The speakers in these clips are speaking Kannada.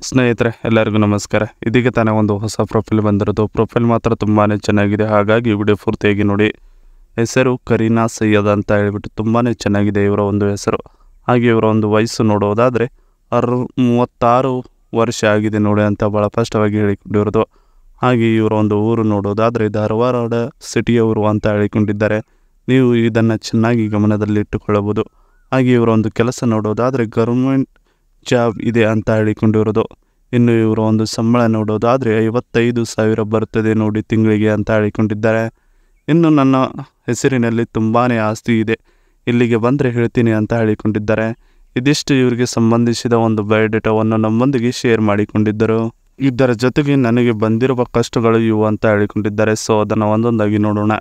ಸ್ನೇಹಿತರೆ ಎಲ್ಲರಿಗೂ ನಮಸ್ಕಾರ. ಇದೀಗ ತಾನೇ ಒಂದು ಹೊಸ ಪ್ರೊಫೈಲ್ ಬಂದಿರೋದು. ಪ್ರೊಫೈಲ್ ಮಾತ್ರ ತುಂಬಾ ಚೆನ್ನಾಗಿದೆ, ಹಾಗಾಗಿ ವಿಡಿಯೋ ಪೂರ್ತಿಯಾಗಿ ನೋಡಿ. ಹೆಸರು ಕರೀನಾ ಸೈಯದ್ ಅಂತ ಹೇಳಿಬಿಟ್ಟು ತುಂಬಾ ಚೆನ್ನಾಗಿದೆ ಇವರ ಒಂದು ಹೆಸರು. ಹಾಗೆ ಇವರ ಒಂದು ವಯಸ್ಸು ನೋಡೋದಾದರೆ 36 ವರ್ಷ ಆಗಿದೆ ನೋಡಿ ಅಂತ ಭಾಳ ಸ್ಪಷ್ಟವಾಗಿ ಹೇಳಿಕೊಂಡಿರೋದು. ಹಾಗೆ ಇವರ ಒಂದು ಊರು ನೋಡೋದಾದರೆ ಧಾರವಾಡ ಸಿಟಿಯವರು ಅಂತ ಹೇಳಿಕೊಂಡಿದ್ದಾರೆ. ನೀವು ಇದನ್ನು ಚೆನ್ನಾಗಿ ಗಮನದಲ್ಲಿಟ್ಟುಕೊಳ್ಳಬಹುದು. ಹಾಗೆ ಇವರ ಒಂದು ಕೆಲಸ ನೋಡೋದಾದರೆ ಗೌರ್ಮೆಂಟ್ ಜಾಬ್ ಇದೆ ಅಂತ ಹೇಳಿಕೊಂಡಿರೋದು. ಇನ್ನು ಇವರ ಒಂದು ಸಂಬಳ ನೋಡೋದಾದರೆ 55,000 ಬರ್ತದೆ ನೋಡಿ ತಿಂಗಳಿಗೆ ಅಂತ ಹೇಳಿಕೊಂಡಿದ್ದಾರೆ. ಇನ್ನು ನನ್ನ ಹೆಸರಿನಲ್ಲಿ ತುಂಬಾ ಆಸ್ತಿ ಇದೆ, ಇಲ್ಲಿಗೆ ಬಂದರೆ ಹೇಳ್ತೀನಿ ಅಂತ ಹೇಳಿಕೊಂಡಿದ್ದಾರೆ. ಇದಿಷ್ಟು ಇವರಿಗೆ ಸಂಬಂಧಿಸಿದ ಒಂದು ಬಯೋಡೇಟಾವನ್ನು ನಮ್ಮೊಂದಿಗೆ ಶೇರ್ ಮಾಡಿಕೊಂಡಿದ್ದರು. ಇದರ ಜೊತೆಗೆ ನನಗೆ ಬಂದಿರುವ ಕಷ್ಟಗಳು ಇವು ಅಂತ ಹೇಳಿಕೊಂಡಿದ್ದಾರೆ. ಸೊ ಅದನ್ನು ಒಂದೊಂದಾಗಿ ನೋಡೋಣ.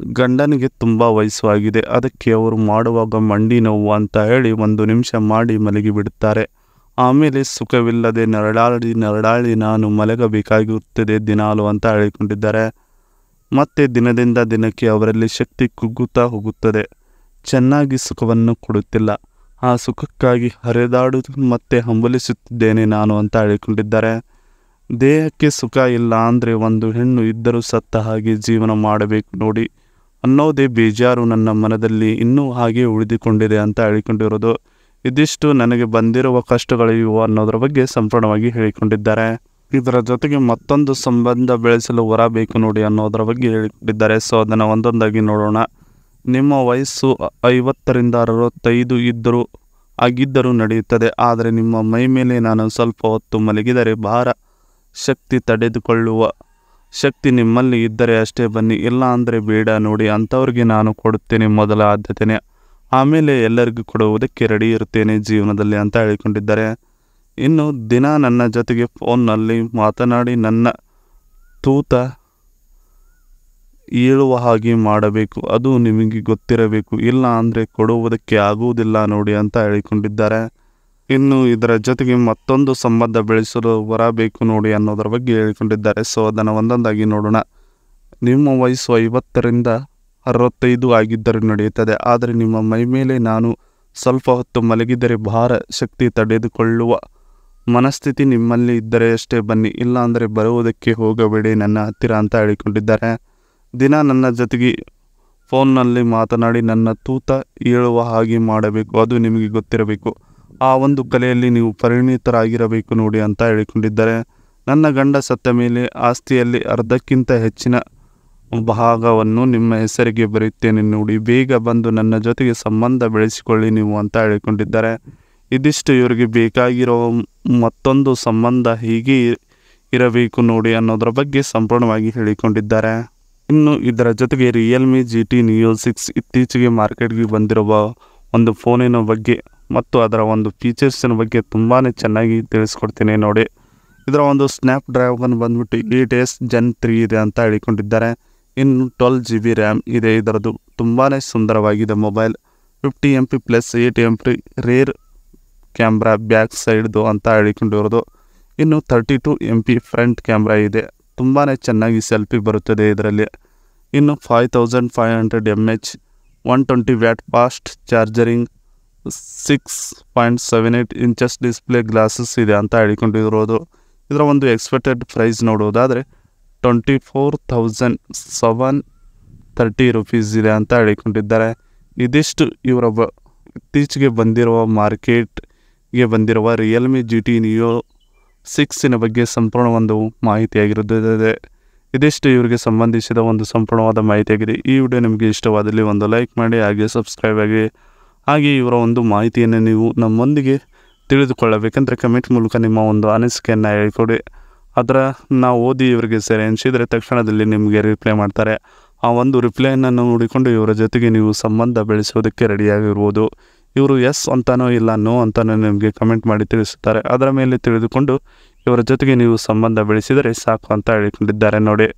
ಗಂಡನಿಗೆ ತುಂಬ ವಯಸ್ಸು ಆಗಿದೆ, ಅದಕ್ಕೆ ಅವರು ಮಾಡುವಾಗ ಮಂಡಿ ನೋವು ಅಂತ ಹೇಳಿ 1 ನಿಮಿಷ ಮಾಡಿ ಮಲಗಿ ಬಿಡುತ್ತಾರೆ. ಆಮೇಲೆ ಸುಖವಿಲ್ಲದೆ ನರಳಾಡಿ ನಾನು ಮಲಗಬೇಕಾಗಿರುತ್ತದೆ ದಿನಾಲು ಅಂತ ಹೇಳಿಕೊಂಡಿದ್ದಾರೆ. ಮತ್ತೆ ದಿನದಿಂದ ದಿನಕ್ಕೆ ಅವರಲ್ಲಿ ಶಕ್ತಿ ಕುಗ್ಗುತ್ತಾ ಹೋಗುತ್ತದೆ. ಚೆನ್ನಾಗಿ ಸುಖವನ್ನು ಕೊಡುತ್ತಿಲ್ಲ, ಆ ಸುಖಕ್ಕಾಗಿ ಹರಿದಾಡುವುದು ಮತ್ತೆ ಹಂಬಲಿಸುತ್ತಿದ್ದೇನೆ ನಾನು ಅಂತ ಹೇಳಿಕೊಂಡಿದ್ದಾರೆ. ದೇಹಕ್ಕೆ ಸುಖ ಇಲ್ಲ ಅಂದರೆ ಒಂದು ಹೆಣ್ಣು ಇದ್ದರೂ ಸತ್ತ ಹಾಗೆ ಜೀವನ ಮಾಡಬೇಕು ನೋಡಿ ಅನ್ನೋದೇ ಬೇಜಾರು ನನ್ನ ಮನದಲ್ಲಿ ಇನ್ನೂ ಹಾಗೆ ಉಳಿದುಕೊಂಡಿದೆ ಅಂತ ಹೇಳಿಕೊಂಡಿರೋದು. ಇದಿಷ್ಟು ನನಗೆ ಬಂದಿರುವ ಕಷ್ಟಗಳು ಇವು ಅನ್ನೋದರ ಬಗ್ಗೆ ಸಂಪೂರ್ಣವಾಗಿ ಹೇಳಿಕೊಂಡಿದ್ದಾರೆ. ಇದರ ಜೊತೆಗೆ ಮತ್ತೊಂದು ಸಂಬಂಧ ಬೆಳೆಸಲು ವರ ಬೇಕು ನೋಡಿ ಅನ್ನೋದರ ಬಗ್ಗೆ ಹೇಳಿಕೊಂಡಿದ್ದಾರೆ. ಸೊ ಅದನ್ನು ಒಂದೊಂದಾಗಿ ನೋಡೋಣ. ನಿಮ್ಮ ವಯಸ್ಸು 50ರಿಂದ 65 ಆಗಿದ್ದರೂ ನಡೆಯುತ್ತದೆ, ಆದರೆ ನಿಮ್ಮ ಮೈ ಮೇಲೆ ನಾನು ಸ್ವಲ್ಪ ಹೊತ್ತು ಮಲಗಿದರೆ ಭಾರ ಶಕ್ತಿ ತಡೆದುಕೊಳ್ಳುವ ಶಕ್ತಿ ನಿಮ್ಮಲ್ಲಿ ಇದ್ದರೆ ಅಷ್ಟೇ ಬನ್ನಿ, ಇಲ್ಲ ಅಂದರೆ ಬೇಡ ನೋಡಿ. ಅಂಥವ್ರಿಗೆ ನಾನು ಕೊಡುತ್ತೇನೆ ಮೊದಲ ಆದ್ಯತೆನೇ, ಆಮೇಲೆ ಎಲ್ಲರಿಗೂ ಕೊಡುವುದಕ್ಕೆ ರೆಡಿ ಇರುತ್ತೇನೆ ಜೀವನದಲ್ಲಿ ಅಂತ ಹೇಳಿಕೊಂಡಿದ್ದಾರೆ. ಇನ್ನು ದಿನ ನನ್ನ ಜೊತೆಗೆ ಫೋನ್ನಲ್ಲಿ ಮಾತನಾಡಿ ನನ್ನ ತೂತ ಏಳುವ ಹಾಗೆ ಮಾಡಬೇಕು, ಅದು ನಿಮಗೆ ಗೊತ್ತಿರಬೇಕು, ಇಲ್ಲ ಅಂದರೆ ಕೊಡುವುದಕ್ಕೆ ಆಗುವುದಿಲ್ಲ ನೋಡಿ ಅಂತ ಹೇಳಿಕೊಂಡಿದ್ದಾರೆ. ಇನ್ನು ಇದರ ಜೊತೆಗೆ ಮತ್ತೊಂದು ಸಂಬಂಧ ಬೆಳೆಸಲು ವರ ಬೇಕು ನೋಡಿ ಅನ್ನೋದರ ಬಗ್ಗೆ ಹೇಳಿಕೊಂಡಿದ್ದಾರೆ. ಸೊ ಅದನ್ನು ಒಂದೊಂದಾಗಿ ನೋಡೋಣ. ನಿಮ್ಮ ವಯಸ್ಸು 50ರಿಂದ 65 ಆಗಿದ್ದರೂ ನಡೆಯುತ್ತದೆ, ಆದರೆ ನಿಮ್ಮ ಮೈ ಮೇಲೆ ನಾನು ಸ್ವಲ್ಪ ಹೊತ್ತು ಮಲಗಿದರೆ ಭಾರ ಶಕ್ತಿ ತಡೆದುಕೊಳ್ಳುವ ಮನಸ್ಥಿತಿ ನಿಮ್ಮಲ್ಲಿ ಇದ್ದರೆ ಅಷ್ಟೇ ಬನ್ನಿ, ಇಲ್ಲ ಅಂದರೆ ಬರುವುದಕ್ಕೆ ಹೋಗಬೇಡಿ ನನ್ನ ಹತ್ತಿರ ಅಂತ ಹೇಳಿಕೊಂಡಿದ್ದಾರೆ. ದಿನ ನನ್ನ ಜೊತೆಗೆ ಫೋನ್ನಲ್ಲಿ ಮಾತನಾಡಿ ನನ್ನ ತೂತ ಏಳುವ ಹಾಗೆ ಮಾಡಬೇಕು, ಅದು ನಿಮಗೆ ಗೊತ್ತಿರಬೇಕು, ಆ ಒಂದು ಕಲೆಯಲ್ಲಿ ನೀವು ಪರಿಣಿತರಾಗಿರಬೇಕು ನೋಡಿ ಅಂತ ಹೇಳಿಕೊಂಡಿದ್ದಾರೆ. ನನ್ನ ಗಂಡ ಸತ್ತ ಮೇಲೆ ಆಸ್ತಿಯಲ್ಲಿ ಅರ್ಧಕ್ಕಿಂತ ಹೆಚ್ಚಿನ ಭಾಗವನ್ನು ನಿಮ್ಮ ಹೆಸರಿಗೆ ಬರೆಯುತ್ತೇನೆ ನೋಡಿ, ಬೇಗ ಬಂದು ನನ್ನ ಜೊತೆಗೆ ಸಂಬಂಧ ಬೆಳೆಸಿಕೊಳ್ಳಿ ನೀವು ಅಂತ ಹೇಳಿಕೊಂಡಿದ್ದಾರೆ. ಇದಿಷ್ಟು ಇವರಿಗೆ ಬೇಕಾಗಿರೋ ಮತ್ತೊಂದು ಸಂಬಂಧ ಹೀಗೆ ಇರಬೇಕು ನೋಡಿ ಅನ್ನೋದರ ಬಗ್ಗೆ ಸಂಪೂರ್ಣವಾಗಿ ಹೇಳಿಕೊಂಡಿದ್ದಾರೆ. ಇನ್ನು ಇದರ ಜೊತೆಗೆ ರಿಯಲ್ಮಿ GT Neo 6 ಇತ್ತೀಚೆಗೆ ಮಾರ್ಕೆಟ್ಗೆ ಬಂದಿರುವ ಒಂದು ಫೋನಿನ ಬಗ್ಗೆ ಮತ್ತು ಅದರ ಒಂದು ಫೀಚರ್ಸಿನ ಬಗ್ಗೆ ತುಂಬಾ ಚೆನ್ನಾಗಿ ತಿಳಿಸ್ಕೊಡ್ತೀನಿ ನೋಡಿ. ಇದರ ಒಂದು ಸ್ನ್ಯಾಪ್ಡ್ರ್ಯಾಗನ್ ಬಂದ್ಬಿಟ್ಟು 8S Gen 3 ಇದೆ ಅಂತ ಹೇಳಿಕೊಂಡಿದ್ದಾರೆ. ಇನ್ನು 12 GB ರ್ಯಾಮ್ ಇದೆ. ಇದರದ್ದು ತುಂಬಾ ಸುಂದರವಾಗಿದೆ mobile. 50 MP plus 8 MP rear camera back ಸೈಡ್ದು ಅಂತ ಹೇಳಿಕೊಂಡಿರೋದು. ಇನ್ನು 32 MP ಫ್ರಂಟ್ ಕ್ಯಾಮ್ರಾ ಇದೆ, ತುಂಬಾ ಚೆನ್ನಾಗಿ ಸೆಲ್ಫಿ ಬರುತ್ತದೆ ಇದರಲ್ಲಿ. ಇನ್ನು 5500 mAh 120 watt fast charging 6.78 inches display glasses ಇದೆ ಅಂತ ಹೇಳಿಕೊಂಡಿರೋದು. ಇದರ ಒಂದು ಎಕ್ಸ್ಪೆಕ್ಟೆಡ್ ಪ್ರೈಸ್ ನೋಡೋದಾದರೆ 24,730 ರೂಪೀಸ್ ಇದೆ ಅಂತ ಹೇಳಿಕೊಂಡಿದ್ದಾರೆ. ಇದಿಷ್ಟು ಇವರ ಇತ್ತೀಚೆಗೆ ಬಂದಿರುವ ಮಾರ್ಕೆಟ್ಗೆ ಬಂದಿರುವ ರಿಯಲ್ಮಿ GT Neo 6 ಬಗ್ಗೆ ಸಂಪೂರ್ಣ ಒಂದು ಮಾಹಿತಿಯಾಗಿರುತ್ತದೆ. ಇದಿಷ್ಟು ಇವರಿಗೆ ಸಂಬಂಧಿಸಿದ ಒಂದು ಸಂಪೂರ್ಣವಾದ ಮಾಹಿತಿಯಾಗಿದೆ. ಈ ವಿಡಿಯೋ ನಿಮಗೆ ಇಷ್ಟವಾದಲ್ಲಿ ಒಂದು ಲೈಕ್ ಮಾಡಿ, ಹಾಗೆ ಸಬ್ಸ್ಕ್ರೈಬ್ ಆಗಿ. ಹಾಗೆ ಇವರ ಒಂದು ಮಾಹಿತಿಯನ್ನು ನೀವು ನಮ್ಮೊಂದಿಗೆ ತಿಳಿದುಕೊಳ್ಳಬೇಕಂದ್ರೆ ಕಮೆಂಟ್ ಮೂಲಕ ನಿಮ್ಮ ಒಂದು ಅನಿಸಿಕೆಯನ್ನು ಹೇಳಿಕೊಡಿ. ಅದರ ನಾವು ಓದಿ ಇವರಿಗೆ ಸರಿ ಅನಿಸಿದರೆ ತಕ್ಷಣದಲ್ಲಿ ನಿಮಗೆ ರಿಪ್ಲೈ ಮಾಡ್ತಾರೆ. ಆ ಒಂದು ರಿಪ್ಲೈಯನ್ನು ನೋಡಿಕೊಂಡು ಇವರ ಜೊತೆಗೆ ನೀವು ಸಂಬಂಧ ಬೆಳೆಸೋದಕ್ಕೆ ರೆಡಿಯಾಗಿರುವುದು. ಇವರು ಎಸ್ ಅಂತಾನೋ ಇಲ್ಲ ನೋ ಅಂತಾನೋ ನಿಮಗೆ ಕಮೆಂಟ್ ಮಾಡಿ ತಿಳಿಸುತ್ತಾರೆ. ಅದರ ಮೇಲೆ ತಿಳಿದುಕೊಂಡು ಇವರ ಜೊತೆಗೆ ನೀವು ಸಂಬಂಧ ಬೆಳೆಸಿದರೆ ಸಾಕು ಅಂತ ಹೇಳಿಕೊಂಡಿದ್ದಾರೆ ನೋಡಿ.